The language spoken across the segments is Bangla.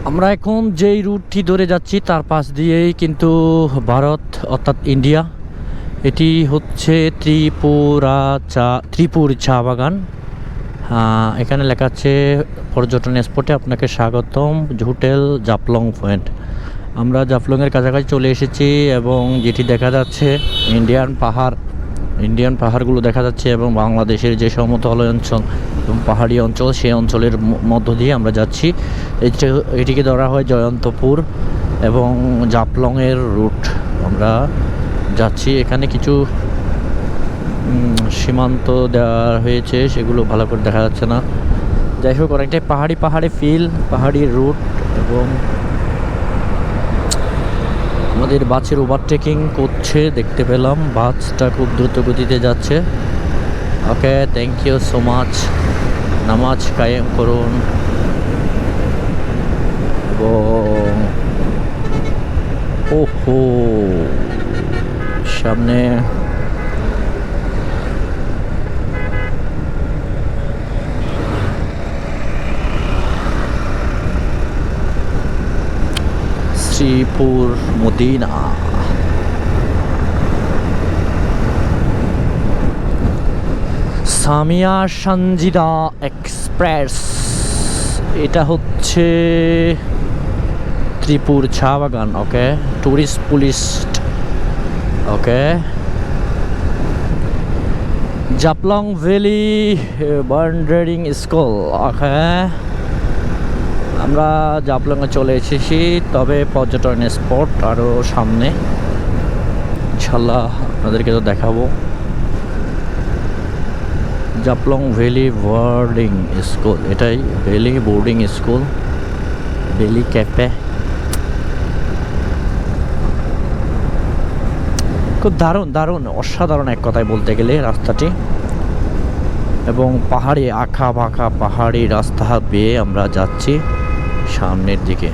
আমরা এখন যেই রুটটি ধরে যাচ্ছি তার পাশ দিয়েই কিন্তু ভারত অর্থাৎ ইন্ডিয়া। এটি হচ্ছে ত্রিপুর চা বাগান। এখানে লেখা আছে পর্যটন স্পটে আপনাকে স্বাগতম, হোটেল জাফলং পয়েন্ট। আমরা জাফলংয়ের কাছাকাছি চলে এসেছি এবং যেটি দেখা যাচ্ছে ইন্ডিয়ান পাহাড়গুলো দেখা যাচ্ছে এবং বাংলাদেশের যে সমতল অঞ্চল এবং পাহাড়ি অঞ্চল সেই অঞ্চলের মধ্য দিয়ে আমরা যাচ্ছি। এটিকে ধরা হয় জয়ন্তপুর এবং জাফলংয়ের রুট আমরা যাচ্ছি। এখানে কিছু সীমান্ত দেওয়া হয়েছে, সেগুলো ভালো করে দেখা যাচ্ছে না। যাই হোক, অনেকটাই পাহাড়ি ফিল, পাহাড়ি রুট। এবং আমাদের বাসের ওভারটেকিং করছে দেখতে পেলাম, বাসটা খুব দ্রুত গতিতে যাচ্ছে। ওকে, থ্যাংক ইউ সো মাচ। নামাজ কায়েম করুন। এবং ওহো, সামনে শ্রীপুর মদিনা। সামিয়া সঞ্জিদা এক্সপ্রেস। এটা হচ্ছে ত্রিপুর চা বাগান। ওকে, টুরিস্ট পুলিশ। ওকে, জাফলং ভ্যালি বার্ডারিং স্কুল। ওকে, আমরা জাফলংয়ে চলে এসেছি, তবে পর্যটন স্পট আরও সামনে ইনশাল্লাহ আপনাদেরকে তো দেখাবো। জাফলং ভ্যালি বোর্ডিং স্কুল, এটাই valley boarding school, valley cafe. খুব দারুণ অসাধারণ এক কথায় বলতে গেলে রাস্তাটি। এবং পাহাড়ি আঁকা বাঁকা পাহাড়ি রাস্তা বেয়ে আমরা যাচ্ছি সামনের দিকে।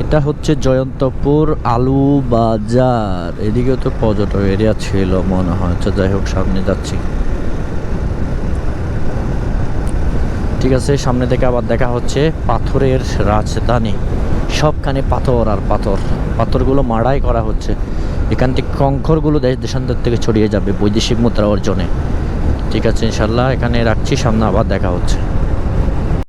এটা হচ্ছে জয়ন্তপুর আলু বাজার। এদিকেও তো পর্যটক এরিয়া ছিল মনে হয়। যাই হোক, সামনে যাচ্ছি। ঠিক আছে, সামনে থেকে আবার দেখা হচ্ছে পাথরের রাজধানী। সবখানে পাথর আর পাথরগুলো মাড়াই করা হচ্ছে। এখান থেকে কঙ্করগুলো দেশান্তর থেকে ছড়িয়ে যাবে বৈদেশিক মুদ্রা অর্জনে। ঠিক আছে, ইনশাল্লাহ এখানে রাখছি, সামনে আবার দেখা হচ্ছে।